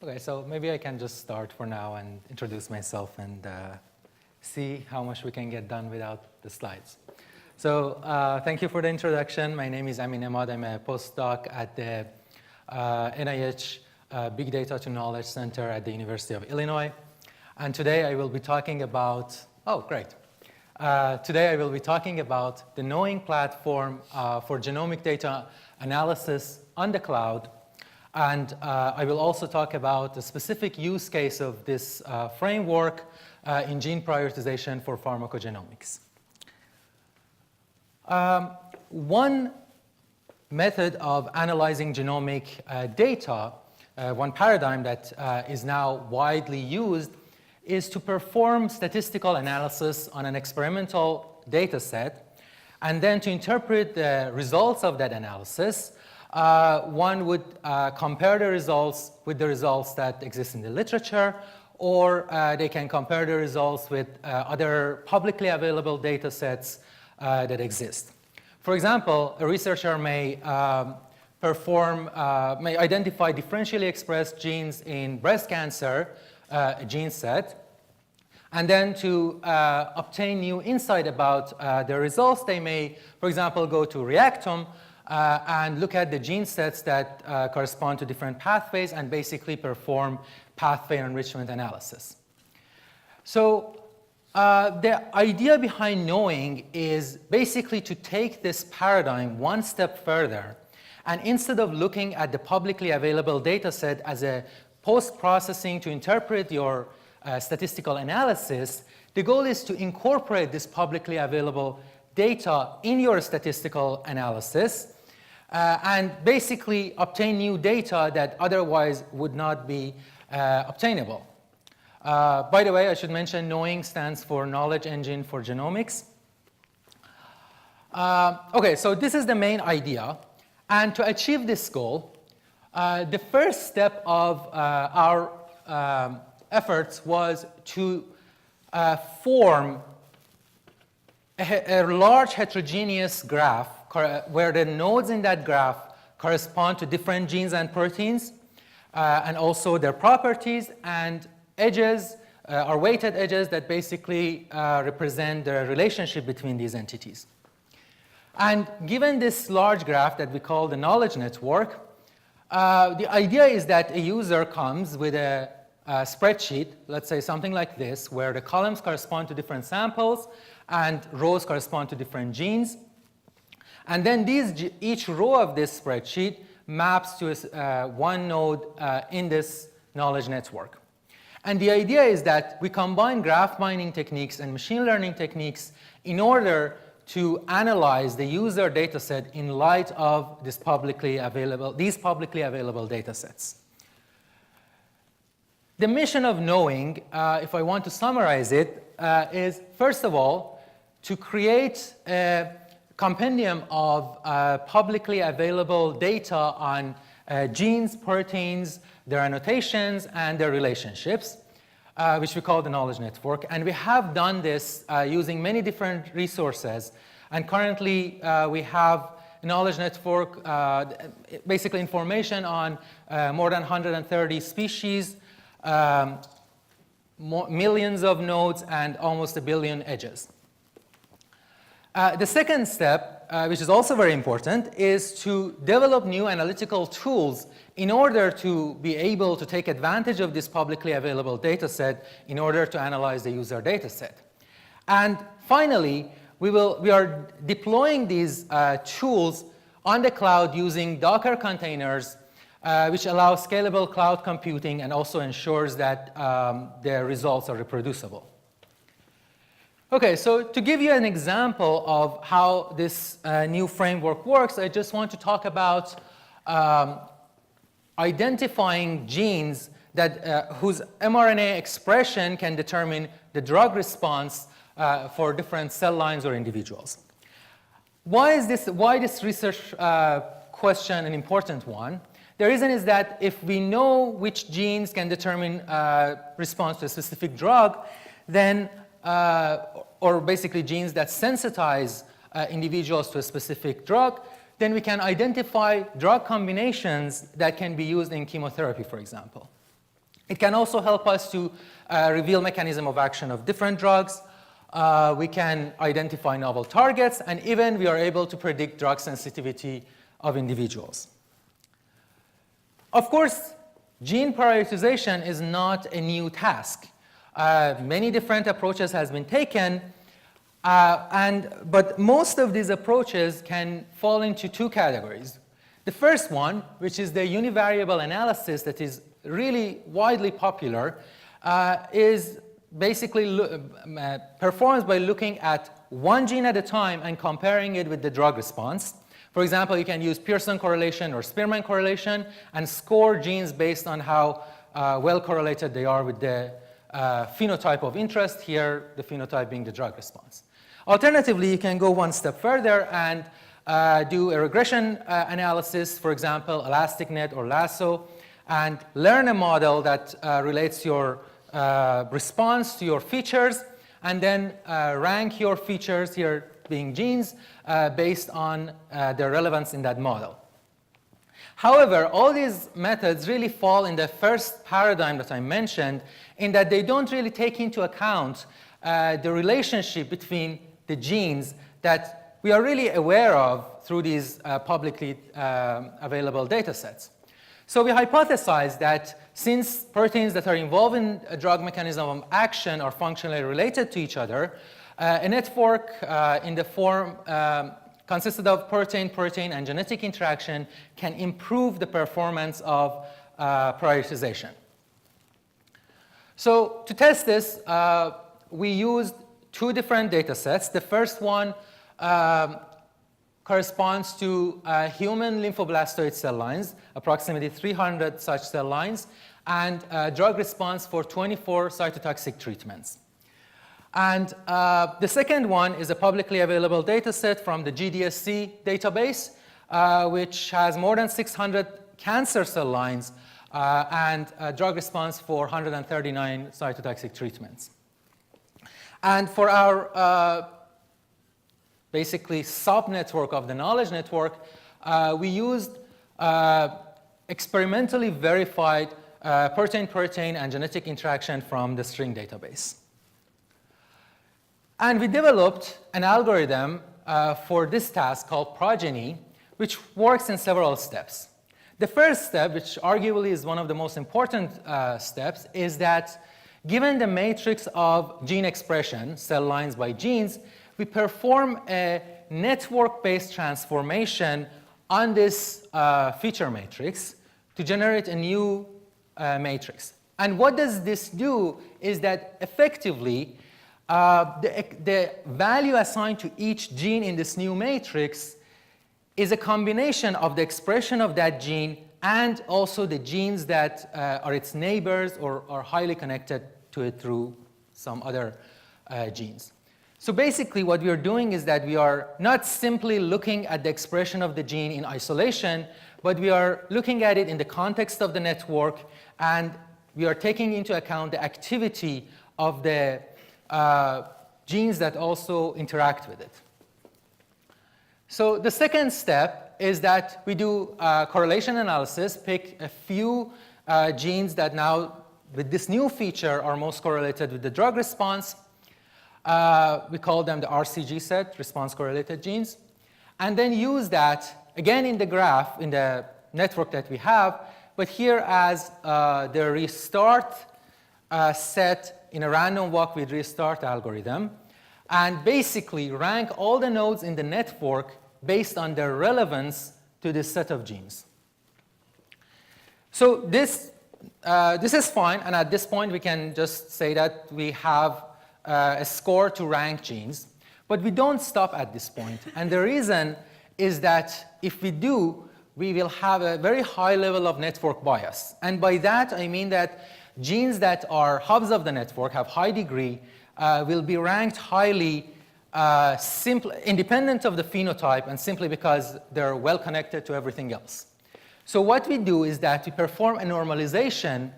Okay, so maybe I can just start for now and introduce myself and see how much we can get done without the slides. So thank you for the introduction. My name is Amin Ahmad. I'm a postdoc at the NIH Big Data to Knowledge Center at the University of Illinois. And today I will be talking about, today I will be talking about the KnowEnG platform for genomic data analysis on the cloud. And I will also talk about the specific use case of this framework in gene prioritization for pharmacogenomics. One method of analyzing genomic data, one paradigm that is now widely used, is to perform statistical analysis on an experimental data set, and then to interpret the results of that analysis. One would compare the results with the results that exist in the literature, or they can compare the results with other publicly available data sets that exist. For example, a researcher may may identify differentially expressed genes in breast cancer, a gene set, and then to obtain new insight about the results, they may, for example, go to Reactome and look at the gene sets that correspond to different pathways and basically perform pathway enrichment analysis. So the idea behind KnowEnG is basically to take this paradigm one step further, and instead of looking at the publicly available data set as a post-processing to interpret your statistical analysis, the goal is to incorporate this publicly available data in your statistical analysis and basically obtain new data that otherwise would not be obtainable. By the way, I should mention KnowEnG stands for Knowledge Engine for Genomics. Okay, so this is the main idea. And to achieve this goal, the first step of our efforts was to form a large heterogeneous graph where the nodes in that graph correspond to different genes and proteins, and also their properties, and edges or weighted edges that basically represent the relationship between these entities. And given this large graph that we call the knowledge network, the idea is that a user comes with a spreadsheet, let's say something like this, where the columns correspond to different samples and rows correspond to different genes. And then each row of this spreadsheet maps to one node in this knowledge network. And the idea is that we combine graph mining techniques and machine learning techniques in order to analyze the user data set in light of these publicly available data sets. The mission of KnowEnG, if I want to summarize it, is first of all to create a compendium of publicly available data on genes, proteins, their annotations, and their relationships, which we call the knowledge network. And we have done this using many different resources. And currently, we have a knowledge network, basically information on more than 130 species, millions of nodes, and almost 1 billion edges. The second step, which is also very important, is to develop new analytical tools in order to be able to take advantage of this publicly available data set in order to analyze the user data set. And finally, we are deploying these tools on the cloud using Docker containers, which allow scalable cloud computing and also ensures that the results are reproducible. Okay, so to give you an example of how this new framework works, I just want to talk about identifying genes that, whose mRNA expression can determine the drug response for different cell lines or individuals. Why this research question an important one? The reason is that if we know which genes can determine response to a specific drug, then or basically genes that sensitize individuals to a specific drug, then we can identify drug combinations that can be used in chemotherapy, for example. It can also help us to reveal mechanism of action of different drugs. We can identify novel targets, and even we are able to predict drug sensitivity of individuals. Of course, gene prioritization is not a new task. Many different approaches has been taken, but most of these approaches can fall into two categories. The first one, which is the univariable analysis that is really widely popular, is basically performed by looking at one gene at a time and comparing it with the drug response. For example, you can use Pearson correlation or Spearman correlation and score genes based on how well correlated they are with the phenotype of interest, here the phenotype being the drug response. Alternatively, you can go one step further and do a regression analysis, for example, ElasticNet or Lasso, and learn a model that relates your response to your features, and then rank your features, here being genes, based on their relevance in that model. However, all these methods really fall in the first paradigm that I mentioned, in that they don't really take into account the relationship between the genes that we are really aware of through these publicly available data sets. So we hypothesized that since proteins that are involved in a drug mechanism of action are functionally related to each other, a network in the form consisted of protein-protein and genetic interaction can improve the performance of prioritization. So to test this, we used two different data sets. The first one corresponds to human lymphoblastoid cell lines, approximately 300 such cell lines, and drug response for 24 cytotoxic treatments. And the second one is a publicly available data set from the GDSC database, which has more than 600 cancer cell lines and drug response for 139 cytotoxic treatments. And for our basically sub-network of the knowledge network, we used experimentally verified protein-protein and genetic interaction from the string database. And we developed an algorithm for this task called ProGENI, which works in several steps. The first step, which arguably is one of the most important steps, is that given the matrix of gene expression, cell lines by genes, we perform a network-based transformation on this feature matrix to generate a new matrix. And what does this do is that effectively the value assigned to each gene in this new matrix is a combination of the expression of that gene and also the genes that are its neighbors or are highly connected to it through some other genes. So basically what we are doing is that we are not simply looking at the expression of the gene in isolation, but we are looking at it in the context of the network, and we are taking into account the activity of the genes that also interact with it. So the second step is that we do correlation analysis, pick a few genes that now, with this new feature, are most correlated with the drug response. We call them the RCG set, response correlated genes, and then use that again in the graph, in the network that we have, but here as the restart set in a random walk with restart algorithm, and basically rank all the nodes in the network based on their relevance to this set of genes. So this is fine, and at this point we can just say that we have a score to rank genes, but we don't stop at this point. And the reason is that if we do, we will have a very high level of network bias. And by that, I mean that genes that are hubs of the network, have high degree, will be ranked highly independent of the phenotype and simply because they're well connected to everything else. So what we do is that we perform a normalization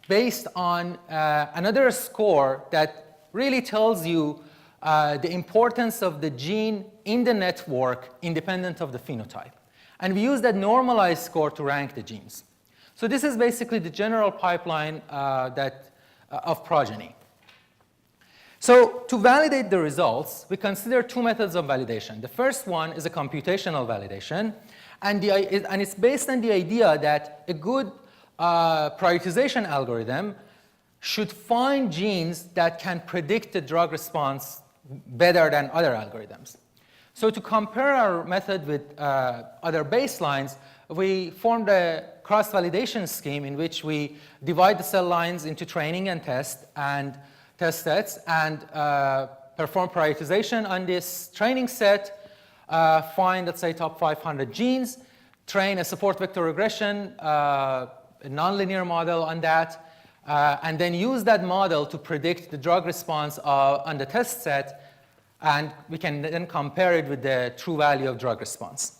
based on another score that really tells you the importance of the gene in the network independent of the phenotype. And we use that normalized score to rank the genes. So this is basically the general pipeline of ProGENI. So to validate the results, we consider two methods of validation. The first one is a computational validation, and it's based on the idea that a good prioritization algorithm should find genes that can predict the drug response better than other algorithms. So to compare our method with other baselines, we formed a cross-validation scheme in which we divide the cell lines into training and test sets and perform prioritization on this training set, find, let's say, top 500 genes, train a support vector regression, a nonlinear model on that, and then use that model to predict the drug response on the test set, and we can then compare it with the true value of drug response.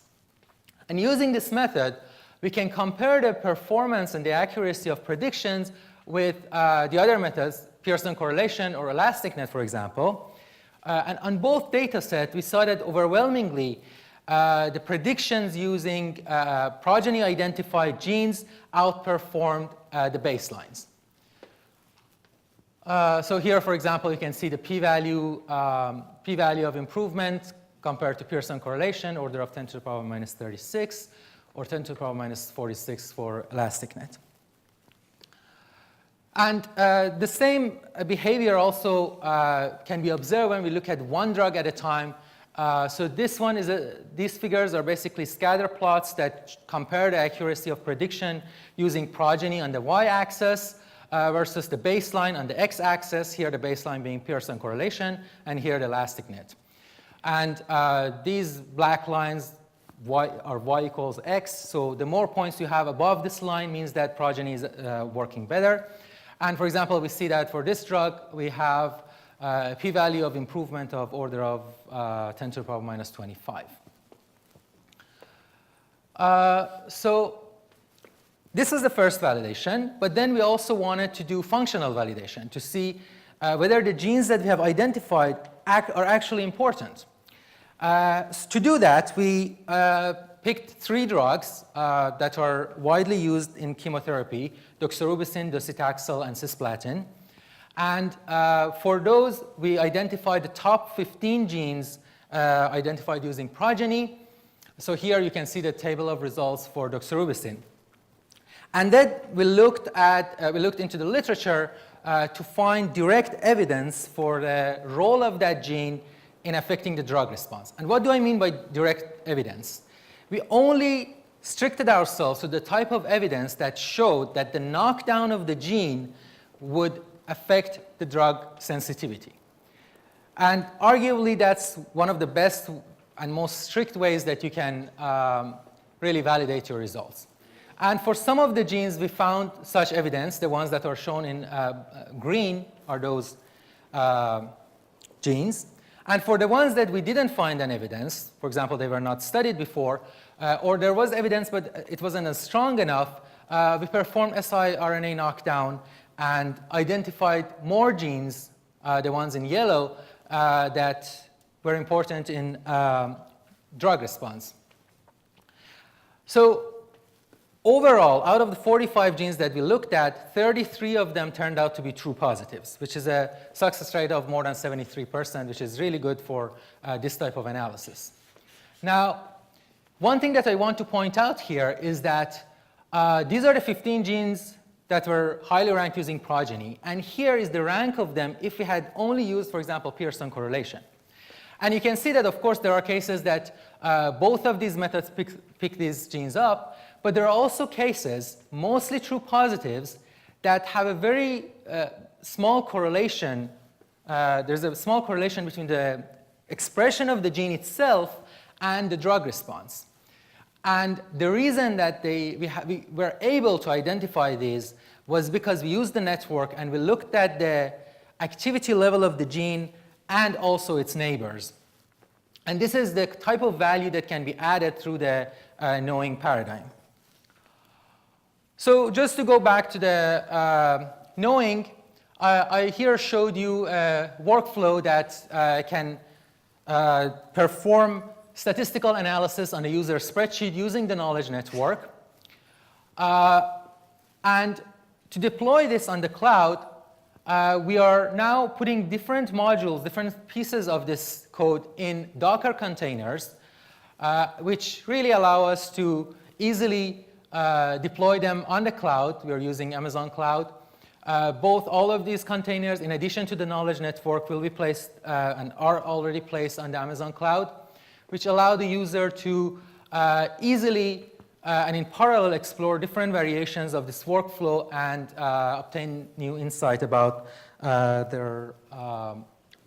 And using this method, we can compare the performance and the accuracy of predictions with the other methods, Pearson correlation or elastic net, for example. And on both data sets, we saw that overwhelmingly, the predictions using ProGENI identified genes outperformed the baselines. So here, for example, you can see the p-value of improvement compared to Pearson correlation, order of 10 to the power minus 36, or 10 to the power minus 46 for elastic net. And the same behavior also can be observed when we look at one drug at a time. So this one is these figures are basically scatter plots that compare the accuracy of prediction using ProGENI on the y-axis versus the baseline on the x-axis, here the baseline being Pearson correlation, and here the elastic net. And these black lines are y equals x, so the more points you have above this line means that ProGENI is working better. And for example, we see that for this drug, we have a p-value of improvement of order of 10 to the power minus 25. So this is the first validation, but then we also wanted to do functional validation to see whether the genes that we have identified are actually important. To do that, we picked 3 drugs that are widely used in chemotherapy: doxorubicin, docetaxel, and cisplatin. And for those, we identified the top 15 genes identified using ProGENI. So here you can see the table of results for doxorubicin. And then we looked into the literature to find direct evidence for the role of that gene in affecting the drug response. And what do I mean by direct evidence? We only restricted ourselves to the type of evidence that showed that the knockdown of the gene would affect the drug sensitivity. And arguably, that's one of the best and most strict ways that you can really validate your results. And for some of the genes, we found such evidence. The ones that are shown in green are those genes. And for the ones that we didn't find an evidence, for example, they were not studied before, or there was evidence but it wasn't as strong enough, we performed siRNA knockdown and identified more genes, the ones in yellow, that were important in drug response. So overall, out of the 45 genes that we looked at, 33 of them turned out to be true positives, which is a success rate of more than 73%, which is really good for this type of analysis. Now, one thing that I want to point out here is that these are the 15 genes that were highly ranked using ProGENI, and here is the rank of them if we had only used, for example, Pearson correlation. And you can see that, of course, there are cases that both of these methods pick these genes up, but there are also cases, mostly true positives, that have a very small correlation. There's a small correlation between the expression of the gene itself and the drug response. And the reason that we were able to identify these was because we used the network and we looked at the activity level of the gene and also its neighbors. And this is the type of value that can be added through the KnowEnG paradigm. So just to go back to the KnowEnG, I here showed you a workflow that can perform statistical analysis on a user spreadsheet using the knowledge network. And to deploy this on the cloud, we are now putting different modules, different pieces of this code in Docker containers, which really allow us to easily deploy them on the cloud. We are using Amazon Cloud. All of these containers, in addition to the knowledge network, will be placed and are already placed on the Amazon Cloud, which allow the user to easily and in parallel explore different variations of this workflow and obtain new insight about their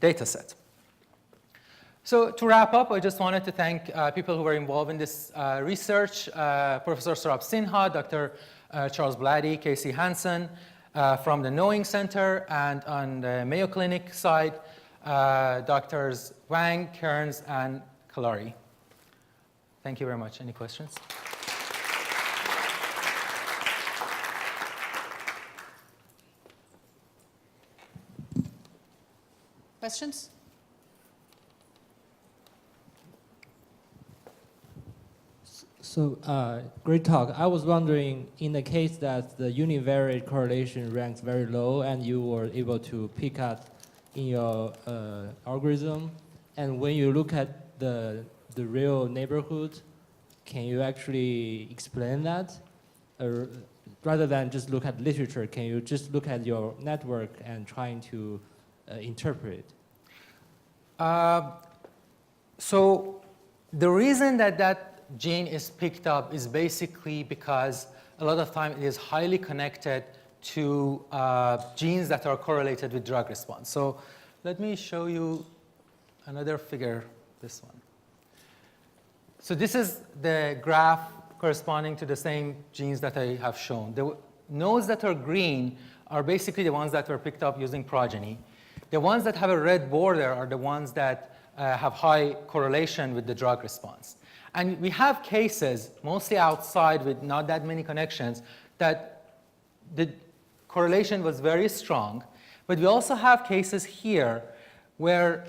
data set. So to wrap up, I just wanted to thank people who were involved in this research, Professor Saurabh Sinha, Dr. Charles Blatty, Casey Hansen from the KnowEnG Center, and on the Mayo Clinic side, Drs. Wang, Kearns, and Kalari. Thank you very much. Any questions? Questions? So, great talk. I was wondering, in the case that the univariate correlation ranks very low and you were able to pick up in your algorithm, and when you look at the real neighborhood, can you actually explain that? Or rather than just look at literature, can you just look at your network and trying to interpret it? So the reason that gene is picked up is basically because a lot of time it is highly connected to genes that are correlated with drug response. So let me show you another figure, this one. So this is the graph corresponding to the same genes that I have shown. The nodes that are green are basically the ones that were picked up using ProGENI. The ones that have a red border are the ones that have high correlation with the drug response. And we have cases, mostly outside with not that many connections, that the correlation was very strong. But we also have cases here where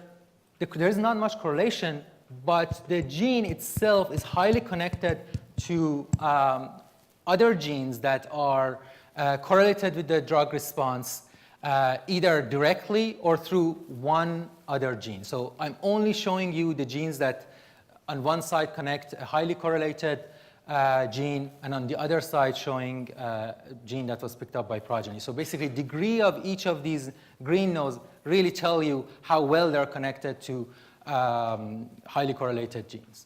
there's not much correlation, but the gene itself is highly connected to other genes that are correlated with the drug response, either directly or through one other gene. So I'm only showing you the genes that on one side connect a highly correlated gene, and on the other side showing a gene that was picked up by ProGENI. So basically, degree of each of these green nodes really tell you how well they're connected to highly correlated genes.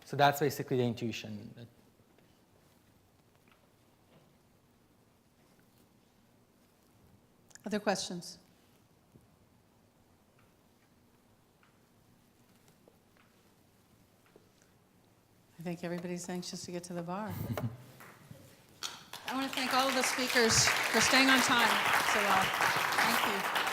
So that's basically the intuition. Other questions? I think everybody's anxious to get to the bar. I want to thank all of the speakers for staying on time so well. Thank you.